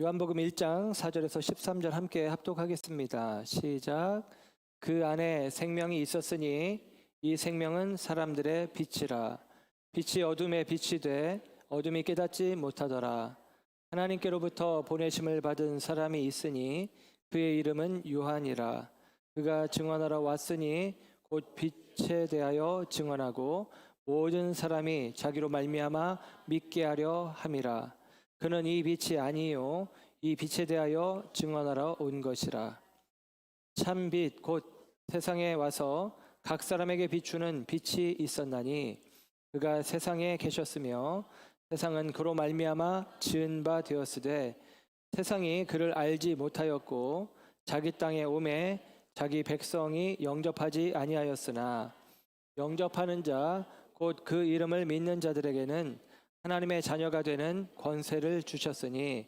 요한복음 1장 4절에서 13절 함께 합독하겠습니다. 시작. 그 안에 생명이 있었으니 이 생명은 사람들의 빛이라. 빛이 어둠에 빛이 돼 어둠이 깨닫지 못하더라. 하나님께로부터 보내심을 받은 사람이 있으니 그의 이름은 요한이라. 그가 증언하러 왔으니 곧 빛에 대하여 증언하고 모든 사람이 자기로 말미암아 믿게 하려 함이라. 그는 이 빛이 아니요 이 빛에 대하여 증언하러 온 것이라. 참 빛 곧 세상에 와서 각 사람에게 비추는 빛이 있었나니 그가 세상에 계셨으며 세상은 그로 말미암아 지은 바 되었으되 세상이 그를 알지 못하였고 자기 땅에 오매 자기 백성이 영접하지 아니하였으나 영접하는 자 곧 그 이름을 믿는 자들에게는 하나님의 자녀가 되는 권세를 주셨으니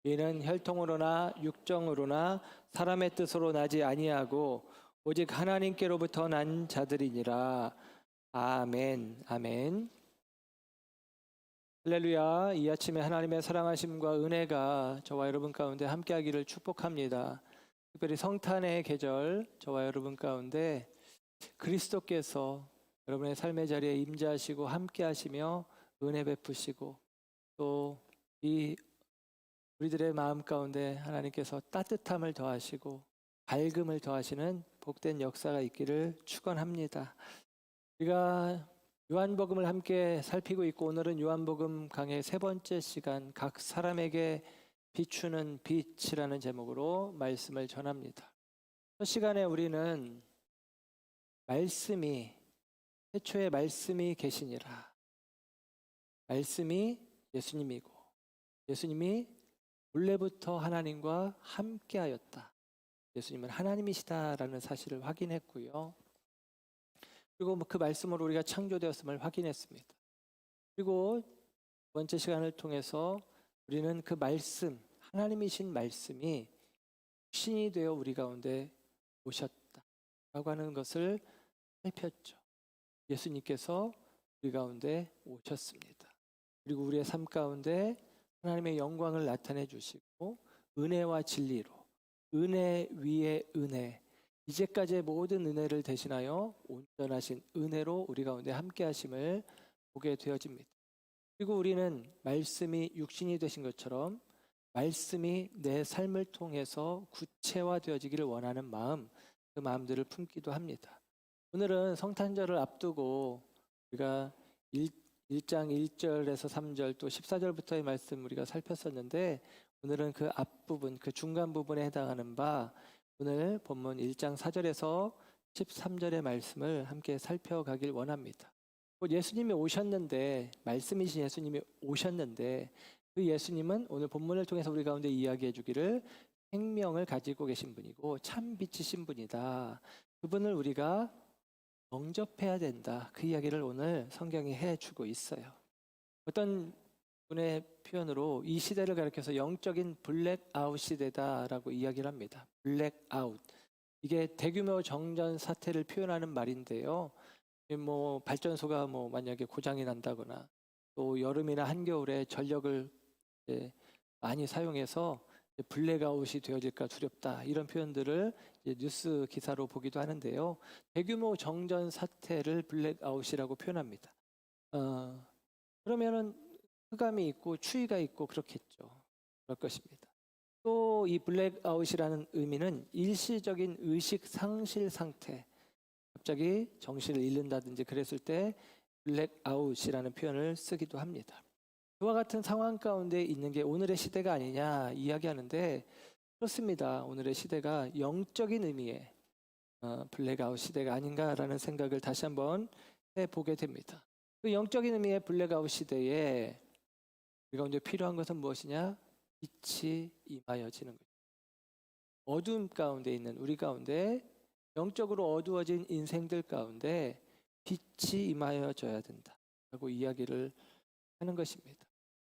이는 혈통으로나 육정으로나 사람의 뜻으로 나지 아니하고 오직 하나님께로부터 난 자들이니라. 아멘. 아멘. 할렐루야. 이 아침에 하나님의 사랑하심과 은혜가 저와 여러분 가운데 함께하기를 축복합니다. 특별히 성탄의 계절 저와 여러분 가운데 그리스도께서 여러분의 삶의 자리에 임재하시고 함께하시며 은혜 베푸시고 또 이 우리들의 마음 가운데 하나님께서 따뜻함을 더하시고 밝음을 더하시는 복된 역사가 있기를 축원합니다. 우리가 요한복음을 함께 살피고 있고 오늘은 요한복음 강의 세 번째 시간 각 사람에게 비추는 빛이라는 제목으로 말씀을 전합니다. 첫 시간에 우리는 말씀이 태초에 말씀이 계시니라. 말씀이 예수님이고 예수님이 본래부터 하나님과 함께하였다. 예수님은 하나님이시다라는 사실을 확인했고요. 그리고 그 말씀으로 우리가 창조되었음을 확인했습니다. 그리고 두 번째 시간을 통해서 우리는 그 말씀, 하나님이신 말씀이 신이 되어 우리 가운데 오셨다라고 하는 것을 살폈죠. 예수님께서 우리 가운데 오셨습니다. 그리고 우리의 삶 가운데 하나님의 영광을 나타내 주시고 은혜와 진리로 은혜 위에 은혜 이제까지의 모든 은혜를 대신하여 온전하신 은혜로 우리 가운데 함께 하심을 보게 되어집니다. 그리고 우리는 말씀이 육신이 되신 것처럼 말씀이 내 삶을 통해서 구체화되어지기를 원하는 마음, 그 마음들을 품기도 합니다. 오늘은 성탄절을 앞두고 우리가 1장 1절에서 3절 또 14절부터의 말씀 우리가 살폈었는데 오늘은 그 앞부분, 그 중간 부분에 해당하는 바 오늘 본문 1장 4절에서 13절의 말씀을 함께 살펴가길 원합니다. 예수님이 오셨는데 말씀이신 예수님이 오셨는데 그 예수님은 오늘 본문을 통해서 우리 가운데 이야기해 주기를 생명을 가지고 계신 분이고 참 빛이신 분이다. 그분을 우리가 영접해야 된다. 그 이야기를 오늘 성경이 해주고 있어요. 어떤 분의 표현으로 이 시대를 가리켜서 영적인 블랙아웃 시대다라고 이야기를 합니다. 블랙아웃. 이게 대규모 정전 사태를 표현하는 말인데요. 뭐 발전소가 뭐 만약에 고장이 난다거나 또 여름이나 한겨울에 전력을 많이 사용해서 블랙아웃이 되어질까 두렵다 이런 표현들을 뉴스 기사로 보기도 하는데요. 대규모 정전 사태를 블랙아웃이라고 표현합니다. 그러면은 흑암이 있고 추위가 있고 그렇겠죠. 그럴 것입니다. 또 이 블랙아웃이라는 의미는 일시적인 의식 상실 상태, 갑자기 정신을 잃는다든지 그랬을 때 블랙아웃이라는 표현을 쓰기도 합니다. 그와 같은 상황 가운데 있는 게 오늘의 시대가 아니냐 이야기하는데 그렇습니다. 오늘의 시대가 영적인 의미의 블랙아웃 시대가 아닌가라는 생각을 다시 한번 해보게 됩니다. 그 영적인 의미의 블랙아웃 시대에 우리가 이제 필요한 것은 무엇이냐? 빛이 임하여지는 거죠. 어두움 가운데 있는 우리 가운데 영적으로 어두워진 인생들 가운데 빛이 임하여져야 된다라고 이야기를 하는 것입니다.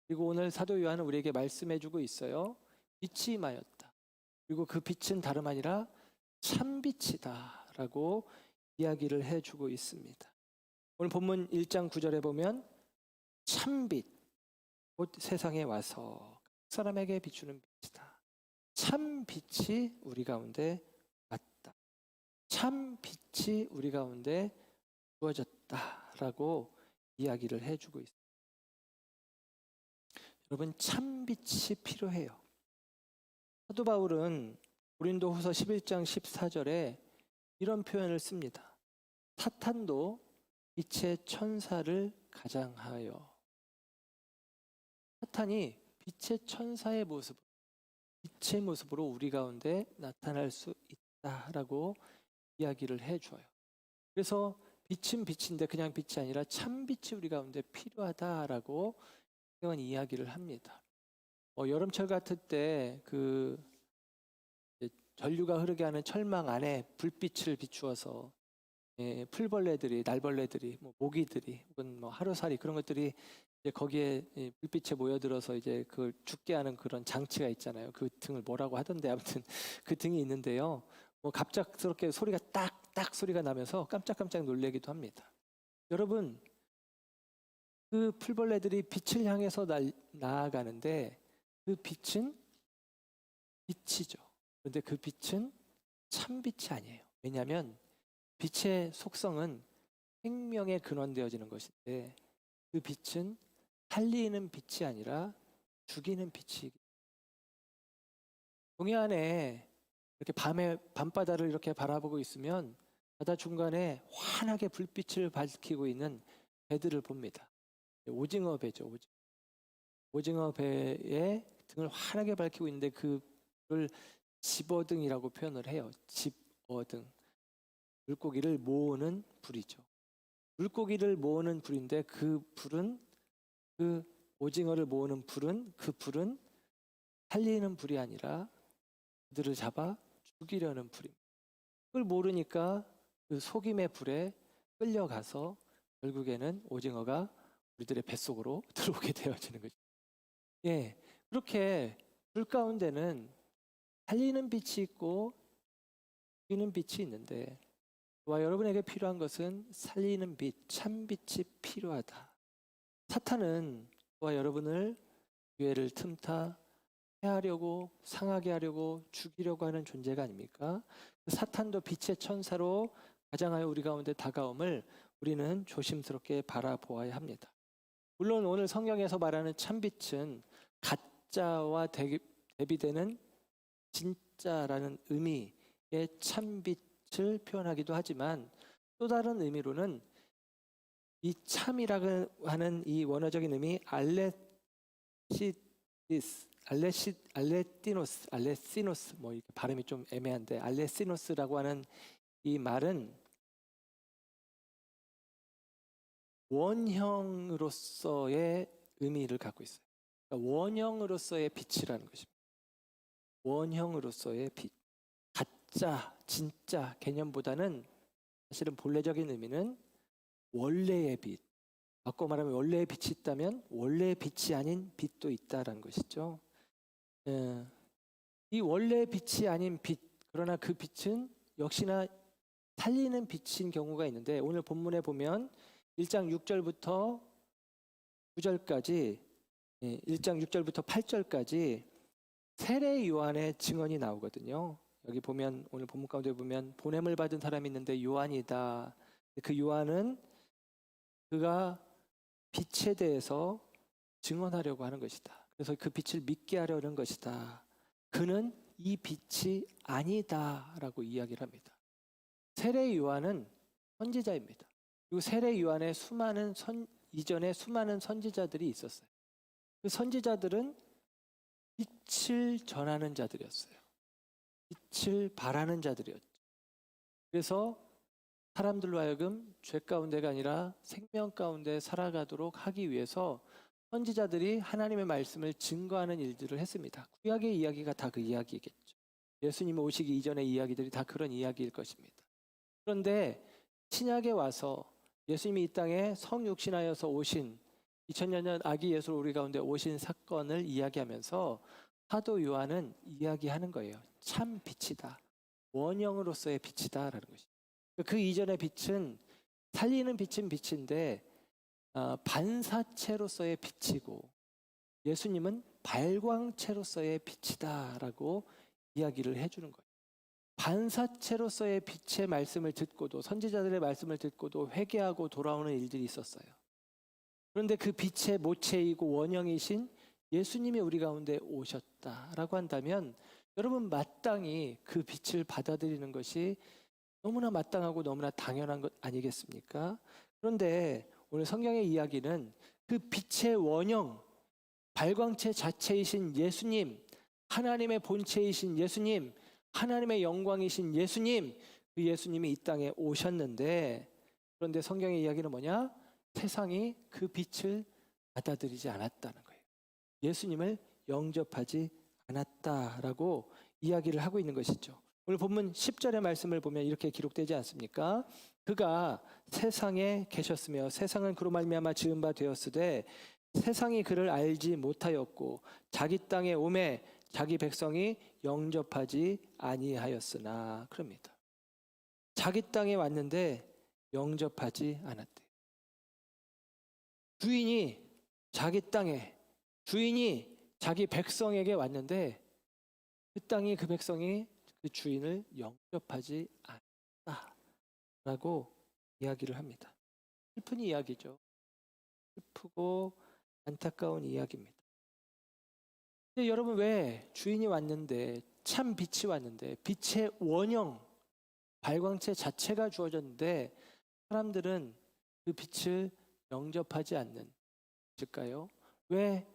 그리고 오늘 사도 요한은 우리에게 말씀해주고 있어요. 빛이 임하였다. 그리고 그 빛은 다름 아니라 참빛이다라고 이야기를 해주고 있습니다. 오늘 본문 1장 9절에 보면 참빛 곧 세상에 와서 사람에게 비추는 빛이다. 참 빛이 우리 가운데 왔다. 참 빛이 우리 가운데 부어졌다라고 이야기를 해주고 있습니다. 여러분, 참 빛이 필요해요. 사도 바울은 고린도후서 11장 14절에 이런 표현을 씁니다. 사탄도 빛의 천사를 가장하여. 사탄이 빛의 천사의 모습, 빛의 모습으로 우리 가운데 나타날 수 있다라고 이야기를 해줘요. 그래서 빛은 빛인데 그냥 빛이 아니라 참 빛이 우리 가운데 필요하다라고 성경은 이야기를 합니다. 여름철 같을 때 전류가 흐르게 하는 철망 안에 불빛을 비추어서 풀벌레들이, 날벌레들이, 모기들이, 혹은 하루살이 그런 것들이 이제 거기에 불빛에 모여들어서 이제 그걸 죽게 하는 그런 장치가 있잖아요. 그 등을 뭐라고 하던데 아무튼 그 등이 있는데요. 갑작스럽게 소리가 딱딱 소리가 나면서 깜짝깜짝 놀래기도 합니다. 여러분, 그 풀벌레들이 빛을 향해서 나아가는데 그 빛은 빛이죠. 그런데 그 빛은 참 빛이 아니에요. 왜냐하면 빛의 속성은 생명에 근원되어지는 것인데 그 빛은 살리는 빛이 아니라 죽이는 빛이기 때문에 동해안에 이렇게 밤바다를 이렇게 바라보고 있으면 바다 중간에 환하게 불빛을 밝히고 있는 배들을 봅니다. 오징어 배죠. 오징어 배의 등을 환하게 밝히고 있는데 그를 집어등이라고 표현을 해요. 집어등. 물고기를 모으는 불이죠. 물고기를 모으는 불인데 그 오징어를 모으는 불은 살리는 불이 아니라 그들을 잡아 죽이려는 불입니다. 그걸 모르니까 그 속임의 불에 끌려가서 결국에는 오징어가 우리들의 뱃속으로 들어오게 되어지는 거죠. 그렇게 불 가운데는 살리는 빛이 있고 죽이는 빛이 있는데 저와 여러분에게 필요한 것은 살리는 빛, 참 빛이 필요하다. 사탄은 저와 여러분을 기회를 틈타 해하려고, 상하게 하려고, 죽이려고 하는 존재가 아닙니까? 사탄도 빛의 천사로 가장하여 우리 가운데 다가옴을 우리는 조심스럽게 바라보아야 합니다. 물론 오늘 성경에서 말하는 참빛은 가짜와 대비되는 진짜라는 의미의 참빛을 표현하기도 하지만 또 다른 의미로는 이 참이라고 하는 이 원어적인 의미 알레시노스 이렇게 발음이 좀 애매한데 알레시노스라고 하는 이 말은 원형으로서의 의미를 갖고 있어요. 그러니까 원형으로서의 빛이라는 것입니다. 원형으로서의 빛. 가짜, 진짜 개념보다는 사실은 본래적인 의미는 원래의 빛. 바꿔 말하면 원래의 빛이 있다면 원래의 빛이 아닌 빛도 있다라는 것이죠. 이 원래의 빛이 아닌 빛, 그러나 그 빛은 역시나 살리는 빛인 경우가 있는데 오늘 본문에 보면 1장 6절부터 9절까지 1장 6절부터 8절까지 세례 요한의 증언이 나오거든요. 여기 보면 오늘 본문 가운데 보면 보냄을 받은 사람이 있는데 요한이다. 그 요한은 그가 빛에 대해서 증언하려고 하는 것이다. 그래서 그 빛을 믿게 하려는 것이다. 그는 이 빛이 아니다라고 이야기를 합니다. 세례 요한은 선지자입니다. 그리고 세례 요한의 이전에 수많은 선지자들이 있었어요. 그 선지자들은 빛을 전하는 자들이었어요. 빛을 바라는 자들이었죠. 그래서 사람들로 하여금 죄 가운데가 아니라 생명 가운데 살아가도록 하기 위해서 선지자들이 하나님의 말씀을 증거하는 일들을 했습니다. 구약의 이야기가 다 그 이야기겠죠. 예수님 오시기 이전의 이야기들이 다 그런 이야기일 것입니다. 그런데 신약에 와서 예수님이 이 땅에 성육신하여서 오신 2000년 전 아기 예수 우리 가운데 오신 사건을 이야기하면서 사도 요한은 이야기하는 거예요. 참 빛이다. 원형으로서의 빛이다라는 것이죠. 그 이전의 빛은 살리는 빛은 빛인데 반사체로서의 빛이고 예수님은 발광체로서의 빛이다라고 이야기를 해주는 거예요. 반사체로서의 빛의 말씀을 듣고도, 선지자들의 말씀을 듣고도 회개하고 돌아오는 일들이 있었어요. 그런데 그 빛의 모체이고 원형이신 예수님이 우리 가운데 오셨다라고 한다면 여러분, 마땅히 그 빛을 받아들이는 것이 너무나 마땅하고 너무나 당연한 것 아니겠습니까? 그런데 오늘 성경의 이야기는 그 빛의 원형, 발광체 자체이신 예수님, 하나님의 본체이신 예수님, 하나님의 영광이신 예수님, 그 예수님이 이 땅에 오셨는데, 그런데 성경의 이야기는 뭐냐? 세상이 그 빛을 받아들이지 않았다는 거예요. 예수님을 영접하지 않았다라고 이야기를 하고 있는 것이죠. 오늘 본문 10절의 말씀을 보면 이렇게 기록되지 않습니까? 그가 세상에 계셨으며 세상은 그로 말미암아 지은 바 되었으되 세상이 그를 알지 못하였고 자기 땅에 오매 자기 백성이 영접하지 아니하였으나, 그럽니다. 자기 땅에 왔는데 영접하지 않았대요. 주인이 자기 땅에, 주인이 자기 백성에게 왔는데 그 땅이, 그 백성이 그 주인을 영접하지 않았다라고 이야기를 합니다. 슬픈 이야기죠. 슬프고 안타까운 이야기입니다. 근데 여러분, 왜 주인이 왔는데, 참 빛이 왔는데, 빛의 원형, 발광체 자체가 주어졌는데 사람들은 그 빛을 영접하지 않는 것일까요? 왜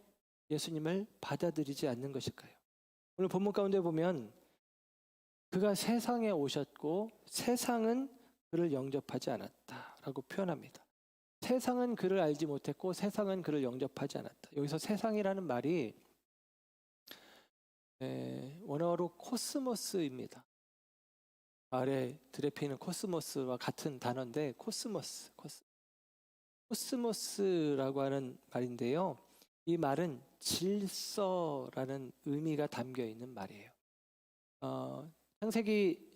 예수님을 받아들이지 않는 것일까요? 오늘 본문 가운데 보면 그가 세상에 오셨고 세상은 그를 영접하지 않았다라고 표현합니다. 세상은 그를 알지 못했고 세상은 그를 영접하지 않았다. 여기서 세상이라는 말이 원어로 코스모스입니다. 아래 들에 피는 코스모스와 같은 단어인데 코스모스라고 하는 말인데요. 이 말은 질서라는 의미가 담겨 있는 말이에요. 창세기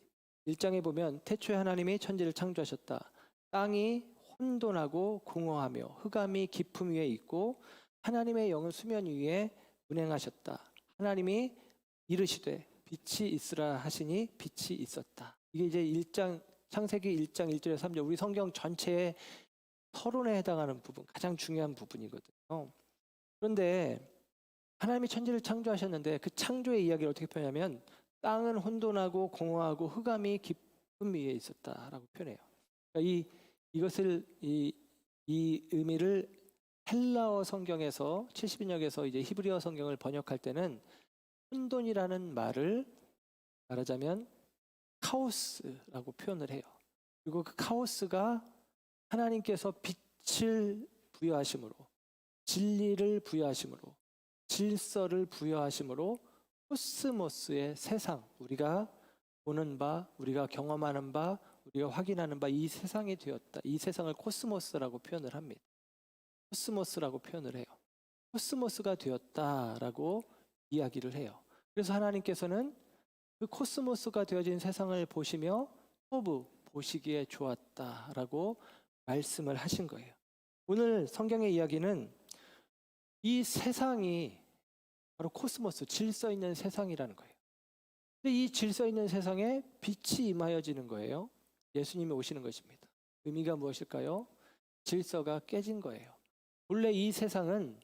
1장에 보면 태초에 하나님이 천지를 창조하셨다. 땅이 혼돈하고 공허하며 흑암이 깊음 위에 있고 하나님의 영은 수면 위에 운행하셨다. 하나님이 이르시되 빛이 있으라 하시니 빛이 있었다. 이게 이제 창세기 1장 1절에서 3절, 우리 성경 전체의 서론에 해당하는 부분, 가장 중요한 부분이거든요. 그런데 하나님이 천지를 창조하셨는데 그 창조의 이야기를 어떻게 표현하면 땅은 혼돈하고 공허하고 흑암이 깊음 위에 있었다라고 표현해요. 그러니까 이 의미를 헬라어 성경에서 70인역에서 이제 히브리어 성경을 번역할 때는 혼돈이라는 말을 말하자면 카오스라고 표현을 해요. 그리고 그 카오스가 하나님께서 빛을 부여하심으로, 진리를 부여하심으로, 질서를 부여하심으로 코스모스의 세상, 우리가 보는 바, 우리가 경험하는 바, 우리가 확인하는 바, 이 세상이 되었다. 이 세상을 코스모스라고 표현을 합니다. 코스모스라고 표현을 해요. 코스모스가 되었다라고 이야기를 해요. 그래서 하나님께서는 그 코스모스가 되어진 세상을 보시며 보시기에 좋았다라고 말씀을 하신 거예요. 오늘 성경의 이야기는 이 세상이 바로 코스모스, 질서 있는 세상이라는 거예요. 근데 이 질서 있는 세상에 빛이 임하여지는 거예요. 예수님이 오시는 것입니다. 의미가 무엇일까요? 질서가 깨진 거예요. 원래 이 세상은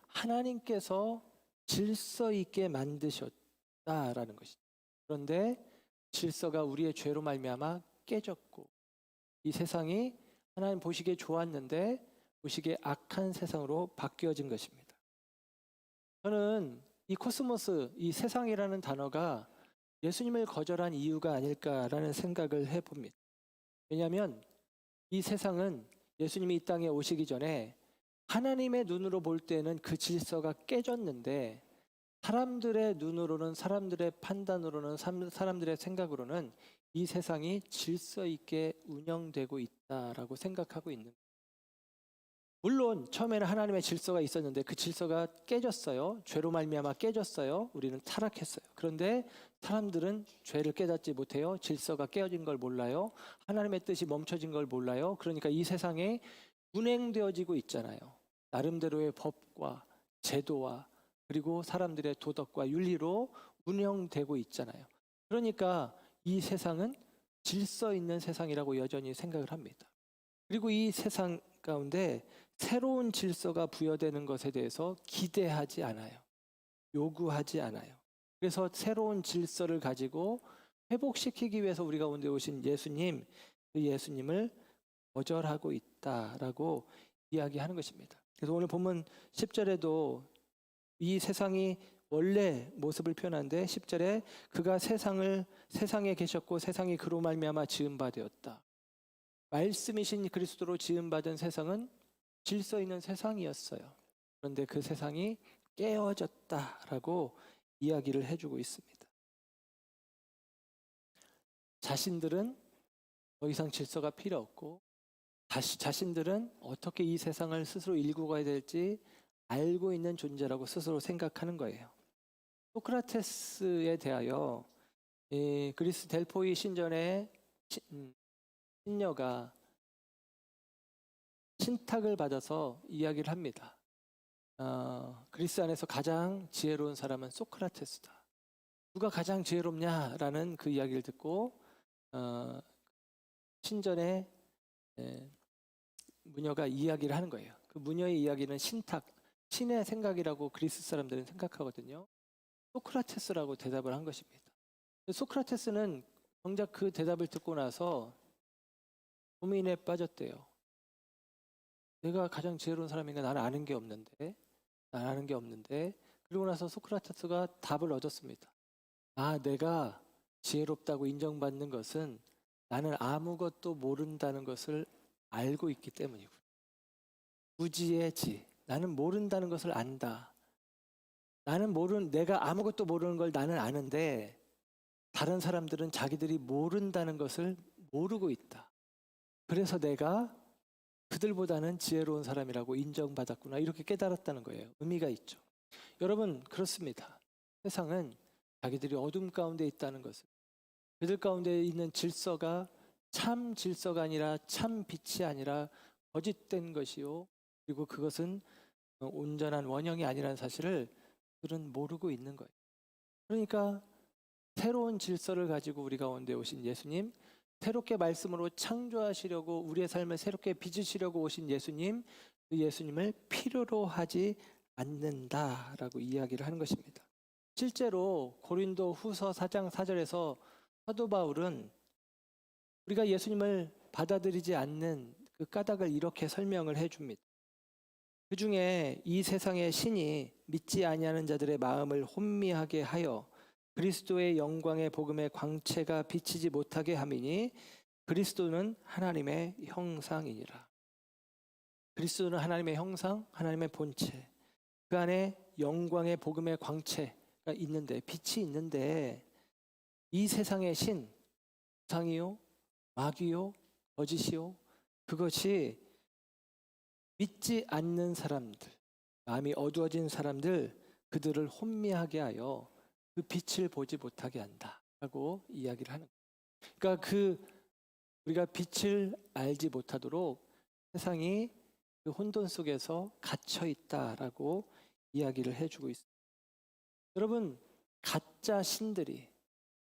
하나님께서 질서 있게 만드셨다라는 것이죠. 그런데 질서가 우리의 죄로 말미암아 깨졌고 이 세상이 하나님 보시기에 좋았는데 보시기에 악한 세상으로 바뀌어진 것입니다. 저는 이 코스모스, 이 세상이라는 단어가 예수님을 거절한 이유가 아닐까라는 생각을 해봅니다. 왜냐하면 이 세상은 예수님이 이 땅에 오시기 전에 하나님의 눈으로 볼 때는 그 질서가 깨졌는데 사람들의 눈으로는, 사람들의 판단으로는, 사람들의 생각으로는 이 세상이 질서 있게 운영되고 있다라고 생각하고 있는 거예요. 물론 처음에는 하나님의 질서가 있었는데 그 질서가 깨졌어요. 죄로 말미암아 깨졌어요. 우리는 타락했어요. 그런데 사람들은 죄를 깨닫지 못해요. 질서가 깨어진 걸 몰라요. 하나님의 뜻이 멈춰진 걸 몰라요. 그러니까 이 세상에 운행되어지고 있잖아요. 나름대로의 법과 제도와 그리고 사람들의 도덕과 윤리로 운영되고 있잖아요. 그러니까 이 세상은 질서 있는 세상이라고 여전히 생각을 합니다. 그리고 이 세상 가운데 새로운 질서가 부여되는 것에 대해서 기대하지 않아요. 요구하지 않아요. 그래서 새로운 질서를 가지고 회복시키기 위해서 우리 가운데 오신 예수님, 그 예수님을 거절하고 있다라고 이야기하는 것입니다. 그래서 오늘 본문 10절에도 이 세상이 원래 모습을 표현하는데 10절에 그가 세상에 계셨고 세상이 그로 말미암아 지은 바 되었다. 말씀이신 그리스도로 지은 받은 세상은 질서 있는 세상이었어요. 그런데 그 세상이 깨어졌다라고 이야기를 해주고 있습니다. 자신들은 더 이상 질서가 필요 없고 자신들은 어떻게 이 세상을 스스로 일구어 가야 될지 알고 있는 존재라고 스스로 생각하는 거예요. 소크라테스에 대하여 그리스 델포이 신전의 신녀가 신탁을 받아서 이야기를 합니다. 그리스 안에서 가장 지혜로운 사람은 소크라테스다. 누가 가장 지혜롭냐라는 그 이야기를 듣고 신전의 무녀가 이야기를 하는 거예요. 그 무녀의 이야기는 신탁, 신의 생각이라고 그리스 사람들은 생각하거든요. 소크라테스라고 대답을 한 것입니다. 소크라테스는 정작 그 대답을 듣고 나서 고민에 빠졌대요. 내가 가장 지혜로운 사람인가? 나는 아는 게 없는데. 그리고 나서 소크라테스가 답을 얻었습니다. 내가 지혜롭다고 인정받는 것은 나는 아무것도 모른다는 것을 알고 있기 때문이고. 무지의 지. 나는 모른다는 것을 안다. 내가 아무것도 모르는 걸 나는 아는데 다른 사람들은 자기들이 모른다는 것을 모르고 있다. 그래서 내가 그들보다는 지혜로운 사람이라고 인정받았구나. 이렇게 깨달았다는 거예요. 의미가 있죠. 여러분, 그렇습니다. 세상은 자기들이 어둠 가운데 있다는 것을, 그들 가운데 있는 질서가 참 질서가 아니라 참 빛이 아니라 거짓된 것이요. 그리고 그것은 온전한 원형이 아니라는 사실을 그들은 모르고 있는 거예요. 그러니까 새로운 질서를 가지고 우리 가운데 오신 예수님, 새롭게 말씀으로 창조하시려고 우리의 삶을 새롭게 빚으시려고 오신 예수님, 그 예수님을 필요로 하지 않는다라고 이야기를 하는 것입니다. 실제로 고린도 후서 4장 4절에서 사도 바울은 우리가 예수님을 받아들이지 않는 그 까닭을 이렇게 설명을 해줍니다. 그 중에 이 세상의 신이 믿지 아니하는 자들의 마음을 혼미하게 하여 그리스도의 영광의 복음의 광채가 비치지 못하게 함이니 그리스도는 하나님의 형상이니라. 그리스도는 하나님의 형상, 하나님의 본체. 그 안에 영광의 복음의 광채가 있는데, 빛이 있는데 이 세상의 신, 상이요, 마귀요, 거짓이요, 그것이 믿지 않는 사람들, 마음이 어두워진 사람들, 그들을 혼미하게 하여 그 빛을 보지 못하게 한다라고 이야기를 하는 거예요. 그러니까 우리가 빛을 알지 못하도록 세상이 그 혼돈 속에서 갇혀 있다라고 이야기를 해주고 있습니다. 여러분, 가짜 신들이,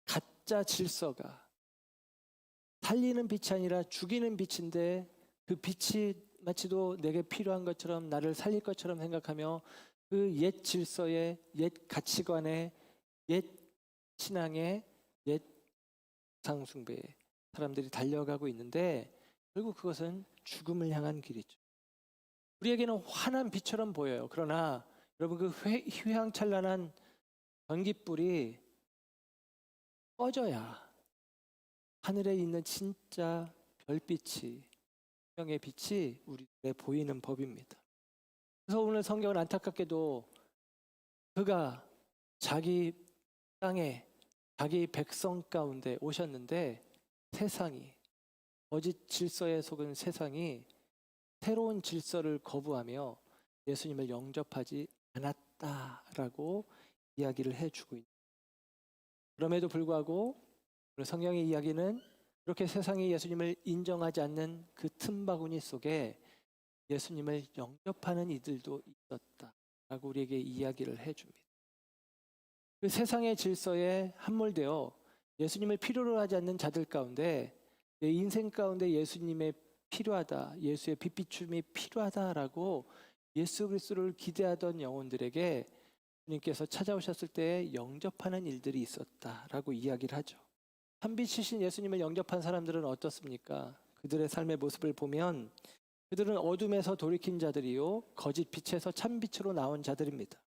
가짜 질서가 살리는 빛이 아니라 죽이는 빛인데 그 빛이 마치도 내게 필요한 것처럼 나를 살릴 것처럼 생각하며 그 옛 질서의 옛 가치관의 옛 신앙의 옛 상숭배에 사람들이 달려가고 있는데 결국 그것은 죽음을 향한 길이죠. 우리에게는 환한 빛처럼 보여요. 그러나 여러분 그 휘황찬란한 전깃불이 꺼져야 하늘에 있는 진짜 별빛이 생명의 빛이 우리에 보이는 법입니다. 그래서 오늘 성경은 안타깝게도 그가 자기 땅에 자기 백성 가운데 오셨는데 세상이 거짓 질서에 속은 세상이 새로운 질서를 거부하며 예수님을 영접하지 않았다라고 이야기를 해주고 있습니다. 그럼에도 불구하고 오늘 성경의 이야기는 그렇게 세상이 예수님을 인정하지 않는 그 틈바구니 속에 예수님을 영접하는 이들도 있었다. 라고 우리에게 이야기를 해줍니다. 그 세상의 질서에 함몰되어 예수님을 필요로 하지 않는 자들 가운데 내 인생 가운데 예수님의 필요하다, 예수의 빛비춤이 필요하다라고 예수 그리스도를 기대하던 영혼들에게 주님께서 찾아오셨을 때 영접하는 일들이 있었다라고 이야기를 하죠. 참빛이신 예수님을 영접한 사람들은 어떻습니까? 그들의 삶의 모습을 보면 그들은 어둠에서 돌이킨 자들이요 거짓 빛에서 참빛으로 나온 자들입니다.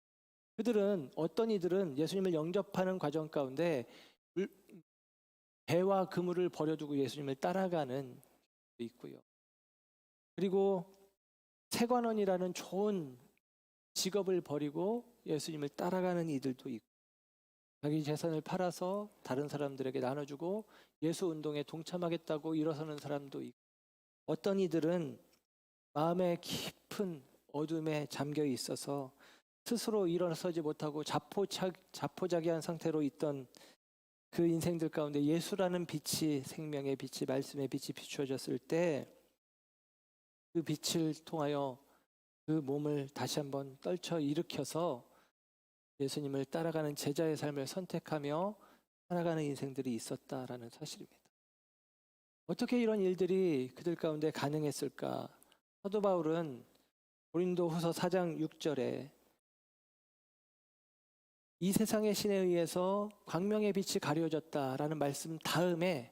그들은 어떤 이들은 예수님을 영접하는 과정 가운데 배와 그물을 버려두고 예수님을 따라가는 도 있고요. 그리고 세관원이라는 좋은 직업을 버리고 예수님을 따라가는 이들도 있고, 자기 재산을 팔아서 다른 사람들에게 나눠주고 예수 운동에 동참하겠다고 일어서는 사람도 있고, 어떤 이들은 마음의 깊은 어둠에 잠겨 있어서 스스로 일어서지 못하고 자포자기한 상태로 있던 그 인생들 가운데 예수라는 빛이, 생명의 빛이, 말씀의 빛이 비추어졌을 때 그 빛을 통하여 그 몸을 다시 한번 떨쳐 일으켜서 예수님을 따라가는 제자의 삶을 선택하며 살아가는 인생들이 있었다라는 사실입니다. 어떻게 이런 일들이 그들 가운데 가능했을까? 사도 바울은 고린도후서 4장 6절에 이 세상의 신에 의해서 광명의 빛이 가려졌다라는 말씀 다음에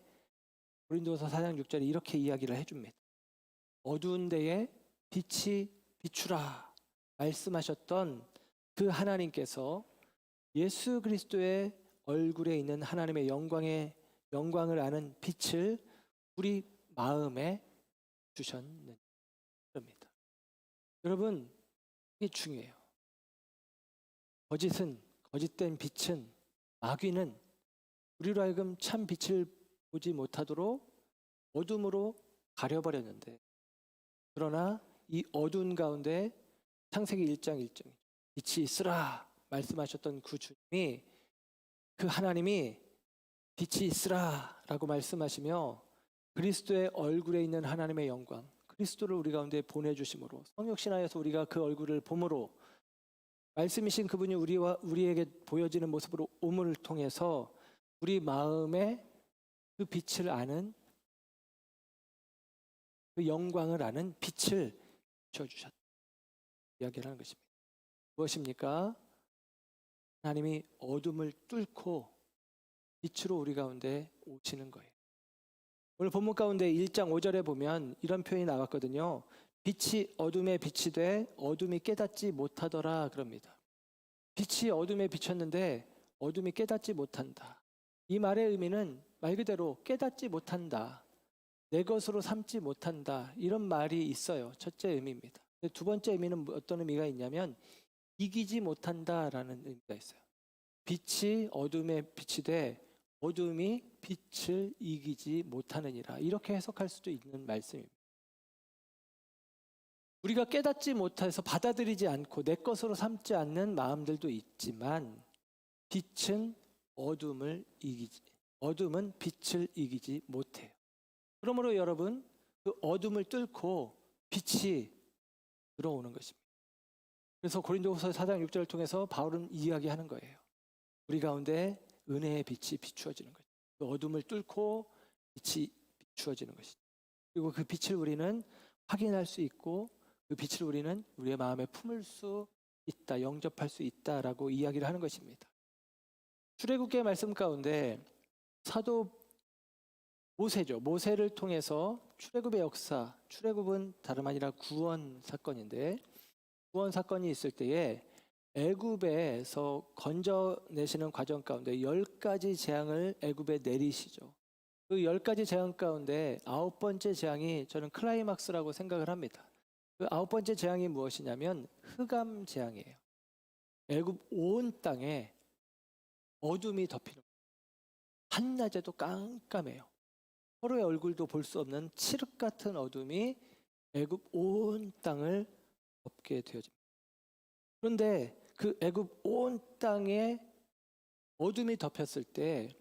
고린도후서 4장 6절에 이렇게 이야기를 해줍니다. 어두운 데에 빛이 비추라 말씀하셨던 그 하나님께서 예수 그리스도의 얼굴에 있는 하나님의 영광을 아는 빛을 우리 마음에 주셨는 겁니다. 여러분, 이게 중요해요. 거짓된 빛은, 마귀는 우리로 하여금 참 빛을 보지 못하도록 어둠으로 가려버렸는데, 그러나 이 어두운 가운데 창세기 1장 1절 빛이 있으라 말씀하셨던 그 주님이, 그 하나님이 빛이 있으라 라고 말씀하시며 그리스도의 얼굴에 있는 하나님의 영광, 그리스도를 우리 가운데 보내주심으로 성육신하여서 우리가 그 얼굴을 봄으로 말씀이신 그분이 우리에게 보여지는 모습으로 오물을 통해서 우리 마음에 그 빛을 아는, 그 영광을 아는 빛을 비춰주셨다 이야기를 하는 것입니다. 무엇입니까? 하나님이 어둠을 뚫고 빛으로 우리 가운데 오시는 거예요. 오늘 본문 가운데 1장 5절에 보면 이런 표현이 나왔거든요. 빛이 어둠에 빛이 돼 어둠이 깨닫지 못하더라 그럽니다. 빛이 어둠에 비쳤는데 어둠이 깨닫지 못한다. 이 말의 의미는 말 그대로 깨닫지 못한다, 내 것으로 삼지 못한다, 이런 말이 있어요. 첫째 의미입니다. 두 번째 의미는 어떤 의미가 있냐면 이기지 못한다라는 의미가 있어요. 빛이 어둠에 빛이 돼 어둠이 빛을 이기지 못하느니라, 이렇게 해석할 수도 있는 말씀입니다. 우리가 깨닫지 못해서 받아들이지 않고 내 것으로 삼지 않는 마음들도 있지만 빛은 어둠은 빛을 이기지 못해요. 그러므로 여러분, 그 어둠을 뚫고 빛이 들어오는 것입니다. 그래서 고린도후서 4장 6절을 통해서 바울은 이야기하는 거예요. 우리 가운데 은혜의 빛이 비추어지는 것이죠. 그 어둠을 뚫고 빛이 비추어지는 것이죠. 그리고 그 빛을 우리는 확인할 수 있고 그 빛을 우리는 우리의 마음에 품을 수 있다, 영접할 수 있다라고 이야기를 하는 것입니다. 출애굽기의 말씀 가운데 사도 모세죠. 모세를 통해서 출애굽의 역사, 출애굽은 다름 아니라 구원 사건인데, 구원 사건이 있을 때에 애굽에서 건져내시는 과정 가운데 10가지 재앙을 애굽에 내리시죠. 그 10가지 재앙 가운데 9번째 재앙이 저는 클라이막스라고 생각을 합니다. 그 9번째 재앙이 무엇이냐면 흑암 재앙이에요. 애굽 온 땅에 어둠이 덮이는 거예요. 한낮에도 깜깜해요. 서로의 얼굴도 볼 수 없는 칠흑 같은 어둠이 애굽 온 땅을 덮게 되어집니다. 그런데 그 애굽 온 땅에 어둠이 덮였을 때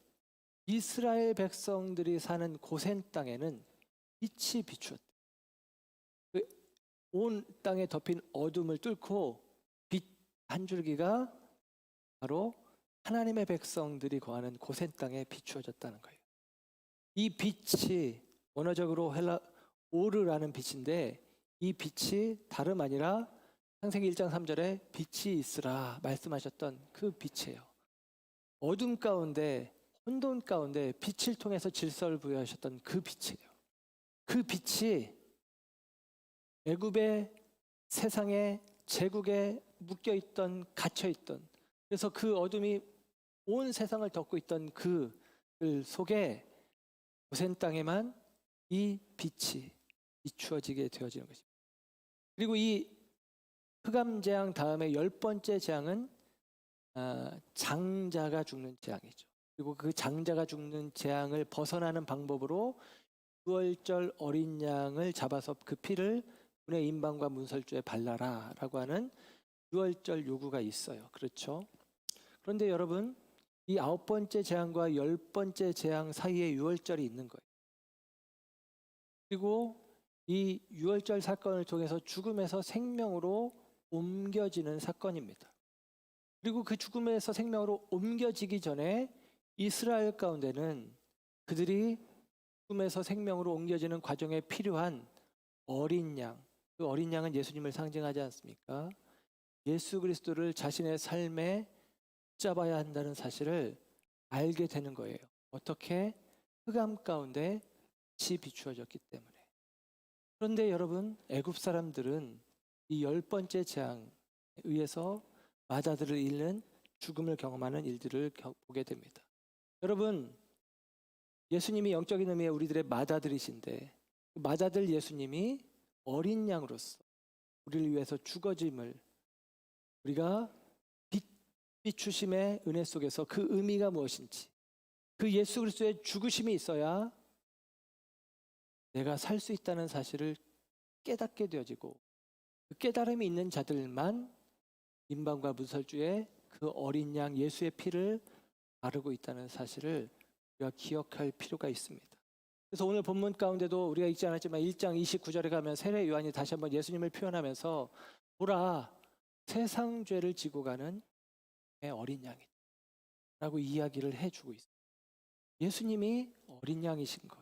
이스라엘 백성들이 사는 고센 땅에는 빛이 비추었다. 온 땅에 덮인 어둠을 뚫고 한 줄기가 바로 하나님의 백성들이 거하는 고센 땅에 비추어졌다는 거예요. 이 빛이 원어적으로 오르라는 빛인데 이 빛이 다름 아니라 창세기 1장 3절에 빛이 있으라 말씀하셨던 그 빛이에요. 어둠 가운데 혼돈 가운데 빛을 통해서 질서를 부여하셨던 그 빛이에요. 그 빛이 애굽의 세상에 제국에 묶여있던 갇혀있던 그래서 그 어둠이 온 세상을 덮고 있던 그 속에 고센 땅에만 이 빛이 비추어지게 되어지는 것입니다. 그리고 이 흑암 재앙 다음에 10번째 재앙은 장자가 죽는 재앙이죠. 그리고 그 장자가 죽는 재앙을 벗어나는 방법으로 유월절 어린 양을 잡아서 그 피를 문의 임방과 문설주에 발라라 라고 하는 유월절 요구가 있어요. 그렇죠? 그런데 여러분 이 9번째 재앙과 10번째 재앙 사이에 유월절이 있는 거예요. 그리고 이 유월절 사건을 통해서 죽음에서 생명으로 옮겨지는 사건입니다. 그리고 그 죽음에서 생명으로 옮겨지기 전에 이스라엘 가운데는 그들이 죽음에서 생명으로 옮겨지는 과정에 필요한 어린 양, 그 어린 양은 예수님을 상징하지 않습니까? 예수 그리스도를 자신의 삶에 붙잡아야 한다는 사실을 알게 되는 거예요. 어떻게? 흑암 가운데 빛이 비추어졌기 때문에. 그런데 여러분, 애굽 사람들은 이 10번째 재앙에 의해서 맏아들을 잃는 죽음을 경험하는 일들을 보게 됩니다. 여러분, 예수님이 영적인 의미의 우리들의 맏아들이신데 그 맏아들 예수님이 어린 양으로서 우리를 위해서 죽어짐을 우리가 비추심의 은혜 속에서 그 의미가 무엇인지 그 예수 그리스도의 죽으심이 있어야 내가 살 수 있다는 사실을 깨닫게 되어지고 그 깨달음이 있는 자들만 임방과 문설주에 그 어린 양 예수의 피를 바르고 있다는 사실을 우리가 기억할 필요가 있습니다. 그래서 오늘 본문 가운데도 우리가 읽지 않았지만 1장 29절에 가면 세례 요한이 다시 한번 예수님을 표현하면서 보라 세상 죄를 지고 가는 어린 양이다 라고 이야기를 해주고 있어요. 예수님이 어린 양이신 것,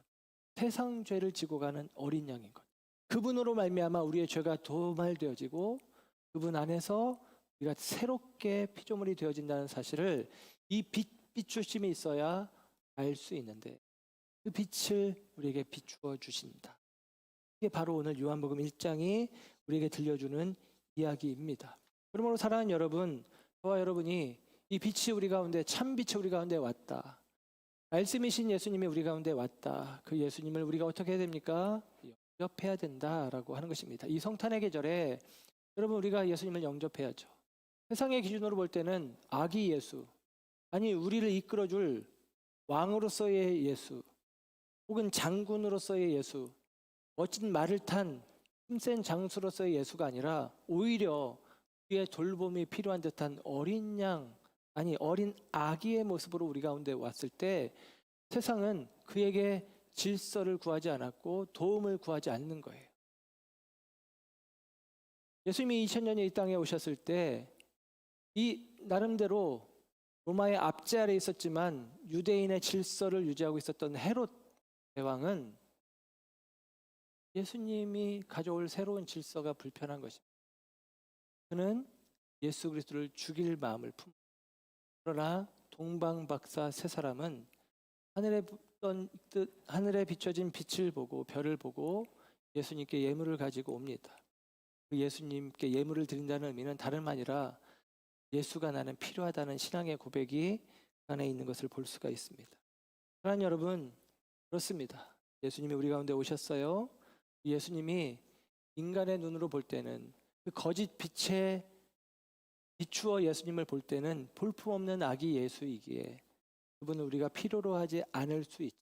세상 죄를 지고 가는 어린 양인 것, 그분으로 말미암아 우리의 죄가 도말되어지고 그분 안에서 우리가 새롭게 피조물이 되어진다는 사실을 이 비추심이 있어야 알 수 있는데 그 빛을 우리에게 비추어 주신다. 이게 바로 오늘 요한복음 1장이 우리에게 들려주는 이야기입니다. 그러므로 사랑하는 여러분, 저와 여러분이 이 빛이 우리 가운데 참 빛이 우리 가운데 왔다. 말씀이신 예수님이 우리 가운데 왔다. 그 예수님을 우리가 어떻게 해야 됩니까? 영접해야 된다라고 하는 것입니다. 이 성탄의 계절에 여러분 우리가 예수님을 영접해야죠. 세상의 기준으로 볼 때는 아기 예수, 아니 우리를 이끌어줄 왕으로서의 예수, 혹은 장군으로서의 예수, 멋진 말을 탄 힘센 장수로서의 예수가 아니라 오히려 우리의 돌봄이 필요한 듯한 어린 양, 아니 어린 아기의 모습으로 우리 가운데 왔을 때 세상은 그에게 질서를 구하지 않았고 도움을 구하지 않는 거예요. 예수님이 2000년에 이 땅에 오셨을 때 이 나름대로 로마의 압제 아래 있었지만 유대인의 질서를 유지하고 있었던 헤롯 대왕은 예수님이 가져올 새로운 질서가 불편한 것입니다. 그는 예수 그리스도를 죽일 마음을 품고 그러나 동방박사 세 사람은 하늘에 비춰진 빛을 보고 별을 보고 예수님께 예물을 가지고 옵니다. 그 예수님께 예물을 드린다는 의미는 다름 아니라 예수가 나는 필요하다는 신앙의 고백이 안에 있는 것을 볼 수가 있습니다. 사랑하는 여러분, 그렇습니다. 예수님이 우리 가운데 오셨어요. 예수님이 인간의 눈으로 볼 때는 그 거짓 빛에 비추어 예수님을 볼 때는 볼품없는 아기 예수이기에 그분은 우리가 필요로 하지 않을 수 있죠.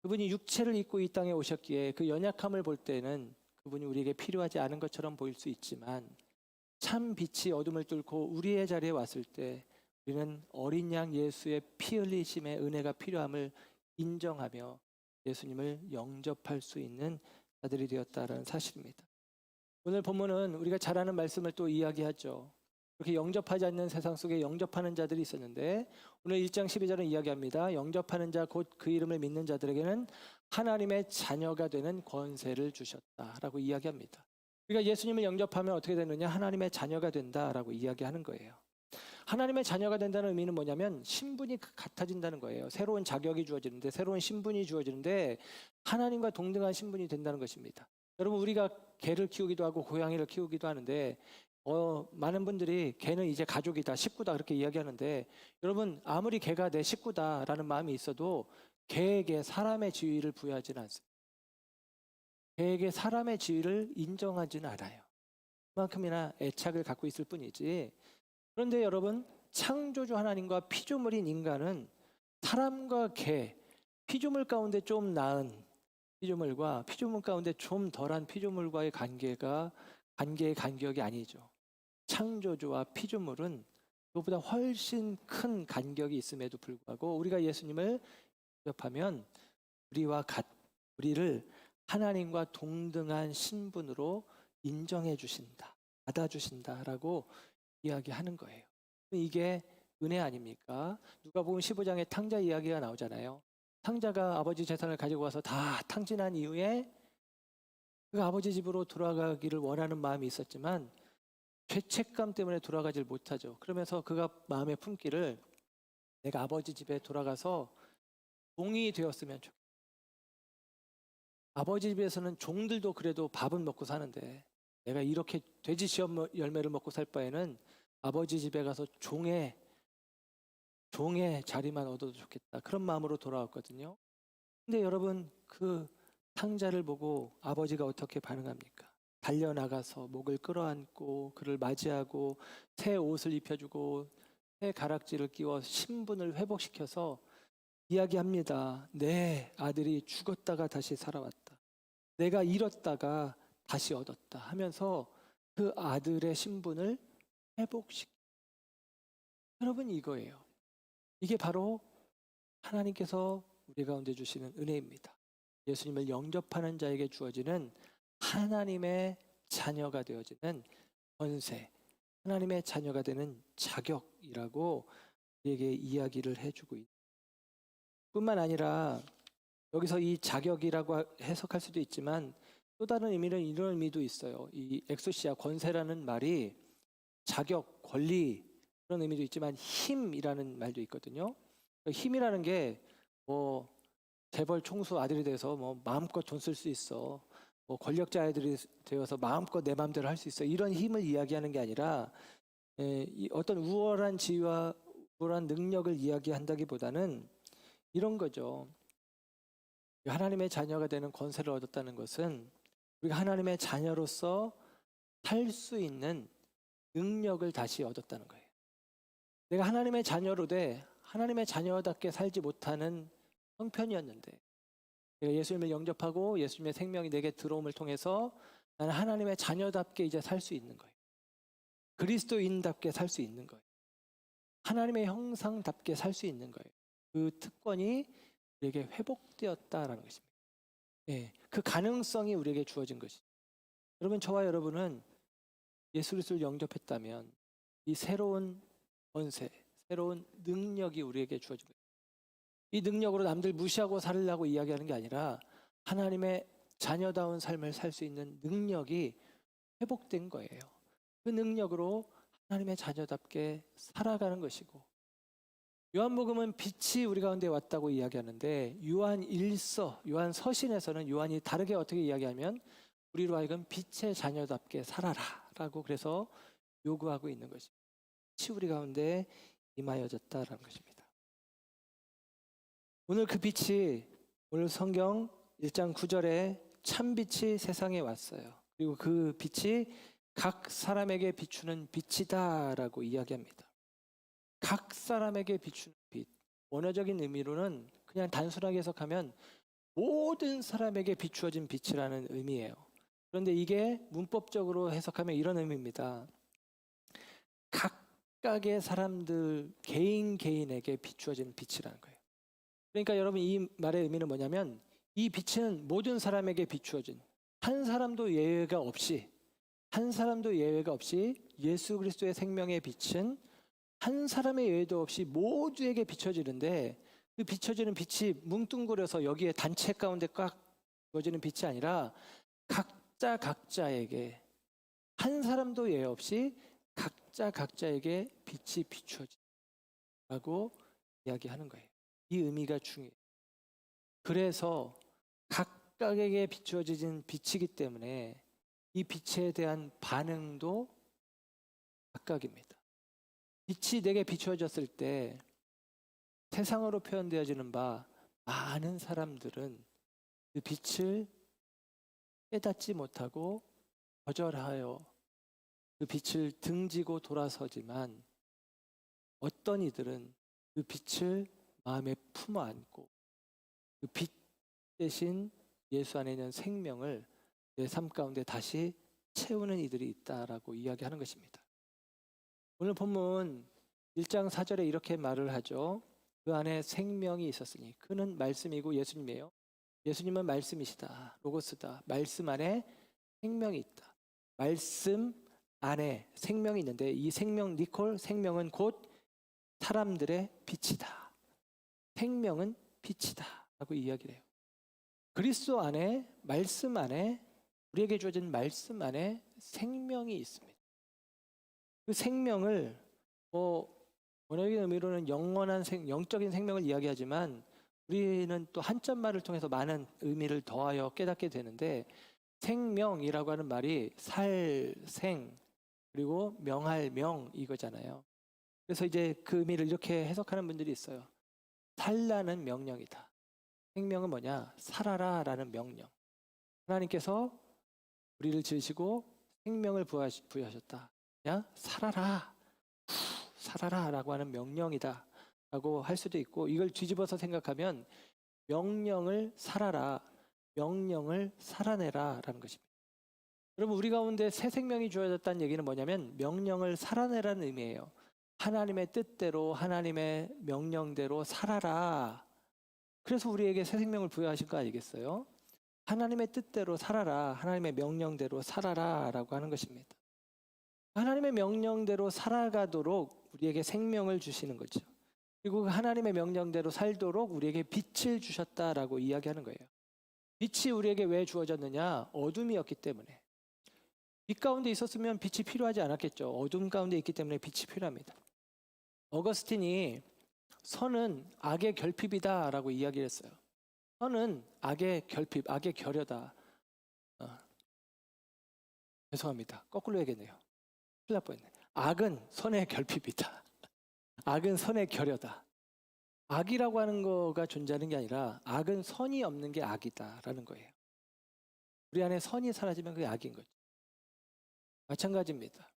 그분이 육체를 입고 이 땅에 오셨기에 그 연약함을 볼 때는 그분이 우리에게 필요하지 않은 것처럼 보일 수 있지만 참 빛이 어둠을 뚫고 우리의 자리에 왔을 때 우리는 어린 양 예수의 피 흘리심의 은혜가 필요함을 인정하며 예수님을 영접할 수 있는 자들이 되었다는 사실입니다. 오늘 본문은 우리가 잘 아는 말씀을 또 이야기하죠. 그렇게 영접하지 않는 세상 속에 영접하는 자들이 있었는데 오늘 1장 12절은 이야기합니다. 영접하는 자 곧 그 이름을 믿는 자들에게는 하나님의 자녀가 되는 권세를 주셨다라고 이야기합니다. 우리가 예수님을 영접하면 어떻게 되느냐? 하나님의 자녀가 된다라고 이야기하는 거예요. 하나님의 자녀가 된다는 의미는 뭐냐면 신분이 같아진다는 거예요. 새로운 자격이 주어지는데, 새로운 신분이 주어지는데 하나님과 동등한 신분이 된다는 것입니다. 여러분, 우리가 개를 키우기도 하고 고양이를 키우기도 하는데 많은 분들이 개는 이제 가족이다, 식구다 그렇게 이야기하는데, 여러분, 아무리 개가 내 식구다라는 마음이 있어도 개에게 사람의 지위를 부여하지는 않습니다. 개에게 사람의 지위를 인정하지는 않아요. 그만큼이나 애착을 갖고 있을 뿐이지. 그런데 여러분, 창조주 하나님과 피조물인 인간은 사람과 개, 피조물 가운데 좀 나은 피조물과 피조물 가운데 좀 덜한 피조물과의 관계의 간격이 아니죠. 창조주와 피조물은 그보다 훨씬 큰 간격이 있음에도 불구하고 우리가 예수님을 영접하면 우리를 하나님과 동등한 신분으로 인정해 주신다, 받아주신다라고 이야기하는 거예요. 이게 은혜 아닙니까? 누가복음 15장에 탕자 이야기가 나오잖아요. 탕자가 아버지 재산을 가지고 와서 다 탕진한 이후에 그 아버지 집으로 돌아가기를 원하는 마음이 있었지만 죄책감 때문에 돌아가질 못하죠. 그러면서 그가 마음에 품기를 내가 아버지 집에 돌아가서 종이 되었으면 좋겠다. 아버지 집에서는 종들도 그래도 밥은 먹고 사는데 내가 이렇게 돼지 시험 열매를 먹고 살 바에는 아버지 집에 가서 종의 자리만 얻어도 좋겠다. 그런 마음으로 돌아왔거든요. 근데 여러분, 그 탕자를 보고 아버지가 어떻게 반응합니까? 달려나가서 목을 끌어안고 그를 맞이하고 새 옷을 입혀주고 새 가락지를 끼워 신분을 회복시켜서 이야기합니다. 내 아들이 죽었다가 다시 살아왔다. 내가 잃었다가 다시 얻었다 하면서 그 아들의 신분을 회복시켜. 여러분, 이거예요. 이게 바로 하나님께서 우리 가운데 주시는 은혜입니다. 예수님을 영접하는 자에게 주어지는 하나님의 자녀가 되어지는 권세, 하나님의 자녀가 되는 자격이라고 우리에게 이야기를 해주고 있습니다. 뿐만 아니라 여기서 이 자격이라고 해석할 수도 있지만 또 다른 의미는 이런 의미도 있어요. 이 엑소시아, 권세라는 말이 자격, 권리 그런 의미도 있지만 힘이라는 말도 있거든요. 힘이라는 게 뭐 재벌 총수 아들이 돼서 뭐 마음껏 돈 쓸 수 있어, 뭐 권력자 아들이 되어서 마음껏 내 마음대로 할 수 있어, 이런 힘을 이야기하는 게 아니라 어떤 우월한 지위와 우월한 능력을 이야기한다기보다는 이런 거죠. 하나님의 자녀가 되는 권세를 얻었다는 것은 우리가 하나님의 자녀로서 살 수 있는 능력을 다시 얻었다는 거예요. 내가 하나님의 자녀로 돼 하나님의 자녀답게 살지 못하는 형편이었는데 내가 예수님을 영접하고 예수님의 생명이 내게 들어옴을 통해서 나는 하나님의 자녀답게 이제 살 수 있는 거예요. 그리스도인답게 살 수 있는 거예요. 하나님의 형상답게 살 수 있는 거예요. 그 특권이 우리에게 회복되었다라는 것입니다. 네, 그 가능성이 우리에게 주어진 것이죠. 여러분, 저와 여러분은 예수 그리스도를 영접했다면 이 새로운 권세, 새로운 능력이 우리에게 주어진 거예요. 이 능력으로 남들 무시하고 살으려고 이야기하는 게 아니라 하나님의 자녀다운 삶을 살 수 있는 능력이 회복된 거예요. 그 능력으로 하나님의 자녀답게 살아가는 것이고, 요한복음은 빛이 우리 가운데 왔다고 이야기하는데 요한 서신에서는 요한이 다르게 어떻게 이야기하면 우리로 하여금 빛의 자녀답게 살아라 라고 그래서 요구하고 있는 것입니다. 빛이 우리 가운데 임하여졌다라는 것입니다. 오늘 그 빛이 오늘 성경 1장 9절에 참빛이 세상에 왔어요. 그리고 그 빛이 각 사람에게 비추는 빛이다라고 이야기합니다. 각 사람에게 비추는 빛. 원어적인 의미로는 그냥 단순하게 해석하면 모든 사람에게 비추어진 빛이라는 의미예요. 그런데 이게 문법적으로 해석하면 이런 의미입니다. 각각의 사람들 개인에게 비추어진 빛이라는 거예요. 그러니까 여러분, 이 말의 의미는 뭐냐면 이 빛은 모든 사람에게 비추어진, 한 사람도 예외가 없이 한 사람도 예외가 없이 예수 그리스도의 생명의 빛은 한 사람의 예외도 없이 모두에게 비춰지는데, 그 비춰지는 빛이 뭉뚱그려서 여기에 단체 가운데 꽉 주어지는 빛이 아니라 각자 각자에게, 한 사람도 예외 없이 각자 각자에게 빛이 비춰진다고 이야기하는 거예요. 이 의미가 중요해요. 그래서 각각에게 비춰진 빛이기 때문에 이 빛에 대한 반응도 각각입니다. 빛이 내게 비춰졌을 때 세상으로 표현되어지는 바 많은 사람들은 그 빛을 깨닫지 못하고 거절하여 그 빛을 등지고 돌아서지만, 어떤 이들은 그 빛을 마음에 품어 안고 그 빛 대신 예수 안에 있는 생명을 내 삶 가운데 다시 채우는 이들이 있다라고 이야기하는 것입니다. 오늘 본문 1장 4절에 이렇게 말을 하죠. 그 안에 생명이 있었으니, 그는 말씀이고 예수님이에요. 예수님은 말씀이시다, 로고스다. 말씀 안에 생명이 있다. 말씀 안에 생명이 있는데, 이 생명, 니콜, 생명은 곧 사람들의 빛이다. 생명은 빛이다 라고 이야기를 해요. 그리스도 안에, 말씀 안에, 우리에게 주어진 말씀 안에 생명이 있습니다. 그 생명을 번역의 의미로는 영원한 영적인 생명을 이야기하지만, 우리는 또 한자말을 통해서 많은 의미를 더하여 깨닫게 되는데, 생명이라고 하는 말이 살, 생, 그리고 명할 명 이거잖아요. 그래서 이제 그 의미를 이렇게 해석하는 분들이 있어요. 살라는 명령이다. 생명은 뭐냐? 살아라 라는 명령. 하나님께서 우리를 지으시고 생명을 부여하셨다. 그냥 살아라, 살아라 라고 하는 명령이다 라고 할 수도 있고, 이걸 뒤집어서 생각하면 명령을 살아라, 명령을 살아내라 라는 것입니다. 여러분, 우리 가운데 새 생명이 주어졌다는 얘기는 뭐냐면 명령을 살아내라는 의미예요. 하나님의 뜻대로, 하나님의 명령대로 살아라. 그래서 우리에게 새 생명을 부여하신 거 아니겠어요? 하나님의 뜻대로 살아라, 하나님의 명령대로 살아라 라고 하는 것입니다. 하나님의 명령대로 살아가도록 우리에게 생명을 주시는 거죠. 그리고 하나님의 명령대로 살도록 우리에게 빛을 주셨다라고 이야기하는 거예요. 빛이 우리에게 왜 주어졌느냐? 어둠이었기 때문에. 빛 가운데 있었으면 빛이 필요하지 않았겠죠. 어둠 가운데 있기 때문에 빛이 필요합니다. 어거스틴이 선은 악의 결핍이다 라고 이야기를 했어요. 선은 악의 결핍, 악의 결여다. 죄송합니다. 거꾸로 해야겠네요. 큰일 날 뻔했네. 악은 선의 결핍이다. 악은 선의 결여다. 악이라고 하는 거가 존재하는 게 아니라 악은 선이 없는 게 악이다라는 거예요. 우리 안에 선이 사라지면 그게 악인 거죠. 마찬가지입니다.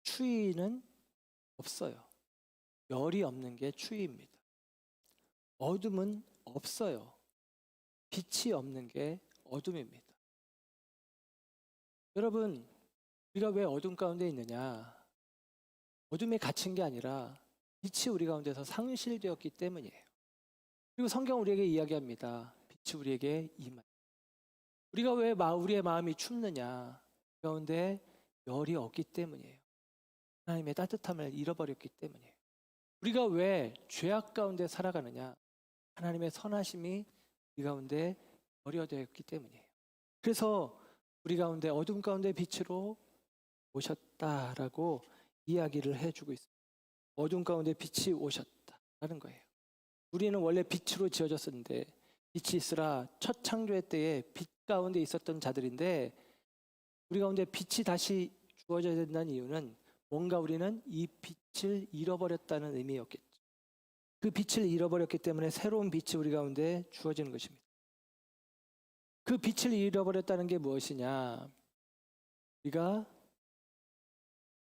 추위는 없어요. 열이 없는 게 추위입니다. 어둠은 없어요. 빛이 없는 게 어둠입니다. 여러분, 우리가 왜 어둠 가운데 있느냐? 어둠에 갇힌 게 아니라 빛이 우리 가운데서 상실되었기 때문이에요. 그리고 성경 우리에게 이야기합니다. 빛이 우리에게 임하여. 우리가 왜 우리의 마음이 춥느냐? 그 가운데 열이 없기 때문이에요. 하나님의 따뜻함을 잃어버렸기 때문이에요. 우리가 왜 죄악 가운데 살아가느냐? 하나님의 선하심이 우리 가운데 버려되었기 때문이에요. 그래서 우리 가운데 어둠 가운데 빛으로 오셨다라고 이야기를 해주고 있습니다. 어둠 가운데 빛이 오셨다라는 거예요. 우리는 원래 빛으로 지어졌었는데, 빛이 있으라 첫 창조의 때에 빛 가운데 있었던 자들인데, 우리 가운데 빛이 다시 주어져야 된다는 이유는 뭔가 우리는 이 빛을 잃어버렸다는 의미였겠죠. 그 빛을 잃어버렸기 때문에 새로운 빛이 우리 가운데 주어지는 것입니다. 그 빛을 잃어버렸다는 게 무엇이냐? 우리가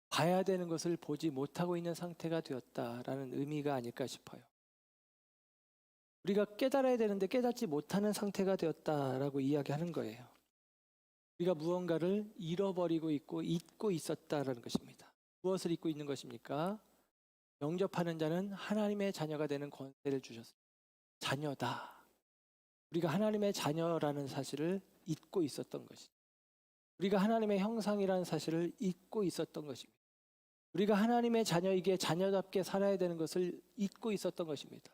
봐야 되는 것을 보지 못하고 있는 상태가 되었다라는 의미가 아닐까 싶어요. 우리가 깨달아야 되는데 깨닫지 못하는 상태가 되었다라고 이야기하는 거예요. 우리가 무언가를 잃어버리고 있고 잊고 있었다라는 것입니다. 무엇을 잊고 있는 것입니까? 영접하는 자는 하나님의 자녀가 되는 권세를 주셨습니다. 자녀다. 우리가 하나님의 자녀라는 사실을 잊고 있었던 것이죠. 우리가 하나님의 형상이라는 사실을 잊고 있었던 것입니다. 우리가 하나님의 자녀이기에 자녀답게 살아야 되는 것을 잊고 있었던 것입니다.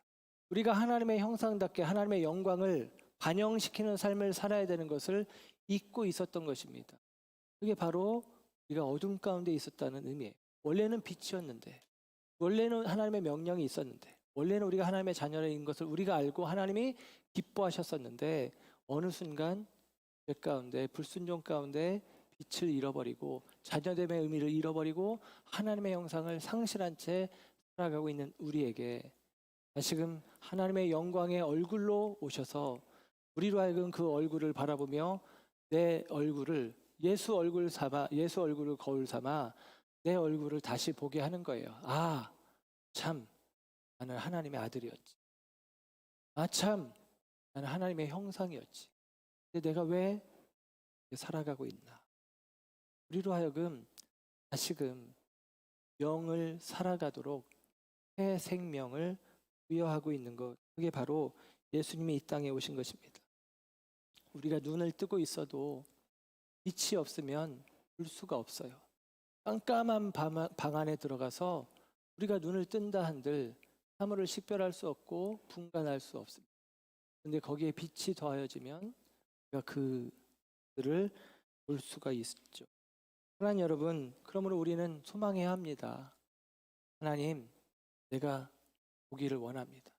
우리가 하나님의 형상답게 하나님의 영광을 반영시키는 삶을 살아야 되는 것을 잊고 있었던 것입니다. 그게 바로 우리가 어둠 가운데 있었다는 의미예요. 원래는 빛이었는데, 원래는 하나님의 명령이 있었는데, 원래는 우리가 하나님의 자녀인 것을 우리가 알고 하나님이 기뻐하셨었는데 어느 순간 죄 가운데, 불순종 가운데 빛을 잃어버리고 자녀됨의 의미를 잃어버리고 하나님의 형상을 상실한 채 살아가고 있는 우리에게 다시금 하나님의 영광의 얼굴로 오셔서 우리로 하여금 그 얼굴을 바라보며 내 얼굴을 예수 얼굴을 거울 삼아 내 얼굴을 다시 보게 하는 거예요. 아, 참 나는 하나님의 아들이었지. 아, 참 나는 하나님의 형상이었지. 근데 내가 왜 살아가고 있나? 우리로 하여금 다시금 영을 살아가도록 새 생명을 부여하고 있는 것, 그게 바로 예수님이 이 땅에 오신 것입니다. 우리가 눈을 뜨고 있어도 빛이 없으면 볼 수가 없어요. 깜깜한 방 안에 들어가서 우리가 눈을 뜬다 한들 사물을 식별할 수 없고 분간할 수 없습니다. 그런데 거기에 빛이 더하여지면 우리가 그들을 볼 수가 있죠. 하나님 여러분, 그러므로 우리는 소망해야 합니다. 하나님, 내가 보기를 원합니다.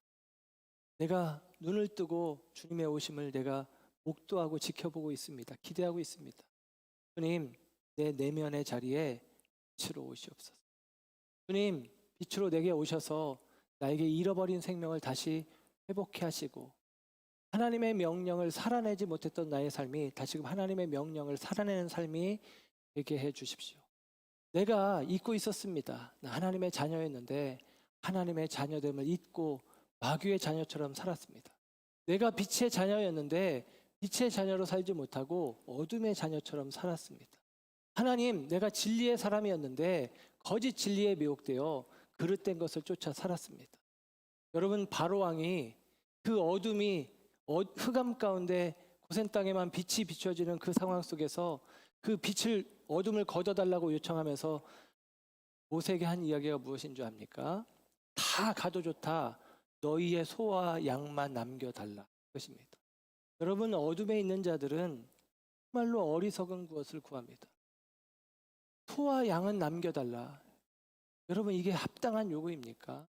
내가 눈을 뜨고 주님의 오심을 내가 목도하고 지켜보고 있습니다. 기대하고 있습니다. 주님, 내 내면의 자리에 빛으로 오시옵소서. 주님, 빛으로 내게 오셔서 나에게 잃어버린 생명을 다시 회복해 하시고 하나님의 명령을 살아내지 못했던 나의 삶이 다시금 하나님의 명령을 살아내는 삶이 되게 해 주십시오. 내가 잊고 있었습니다. 나 하나님의 자녀였는데 하나님의 자녀됨을 잊고 마귀의 자녀처럼 살았습니다. 내가 빛의 자녀였는데 빛의 자녀로 살지 못하고 어둠의 자녀처럼 살았습니다. 하나님, 내가 진리의 사람이었는데 거짓 진리에 미혹되어 그릇된 것을 쫓아 살았습니다. 여러분, 바로왕이 그 어둠이 흑암 가운데 고센 땅에만 빛이 비춰지는 그 상황 속에서 그 빛을 어둠을 걷어달라고 요청하면서 모세에게 한 이야기가 무엇인 줄 압니까? 다 가도 좋다. 너희의 소와 양만 남겨달라. 그것입니다. 여러분, 어둠에 있는 자들은 정말로 어리석은 것을 구합니다. 소와 양은 남겨달라. 여러분, 이게 합당한 요구입니까?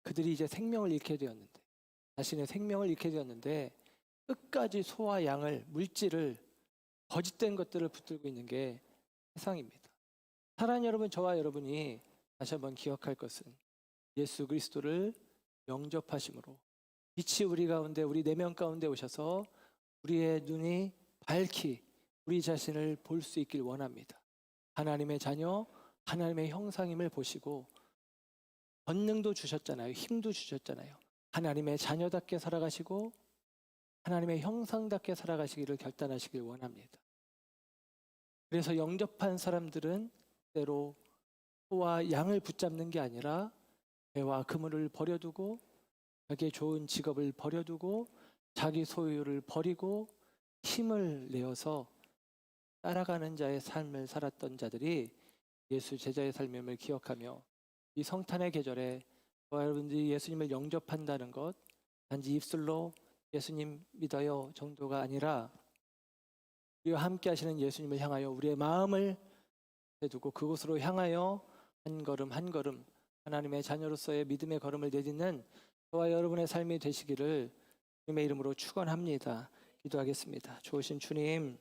그들이 이제 생명을 잃게 되었는데, 자신의 생명을 잃게 되었는데 끝까지 소와 양을, 물질을, 거짓된 것들을 붙들고 있는 게 세상입니다. 사랑하는 여러분, 저와 여러분이 다시 한번 기억할 것은 예수 그리스도를 영접하심으로 빛이 우리 가운데, 우리 내면 가운데 오셔서 우리의 눈이 밝히 우리 자신을 볼 수 있길 원합니다. 하나님의 자녀, 하나님의 형상임을 보시고 권능도 주셨잖아요. 힘도 주셨잖아요. 하나님의 자녀답게 살아가시고 하나님의 형상답게 살아가시기를 결단하시길 원합니다. 그래서 영접한 사람들은 때로 소와 양을 붙잡는 게 아니라 배와 그물을 버려두고 자기의 좋은 직업을 버려두고 자기 소유를 버리고 힘을 내어서 따라가는 자의 삶을 살았던 자들이 예수 제자의 삶임을 기억하며 이 성탄의 계절에 저와 여러분들이 예수님을 영접한다는 것, 단지 입술로 예수님 믿어요 정도가 아니라 우리와 함께 하시는 예수님을 향하여 우리의 마음을 두고 그곳으로 향하여 한 걸음 한 걸음 하나님의 자녀로서의 믿음의 걸음을 내딛는 저와 여러분의 삶이 되시기를 주님의 이름으로 축원합니다. 기도하겠습니다. 좋으신 주님,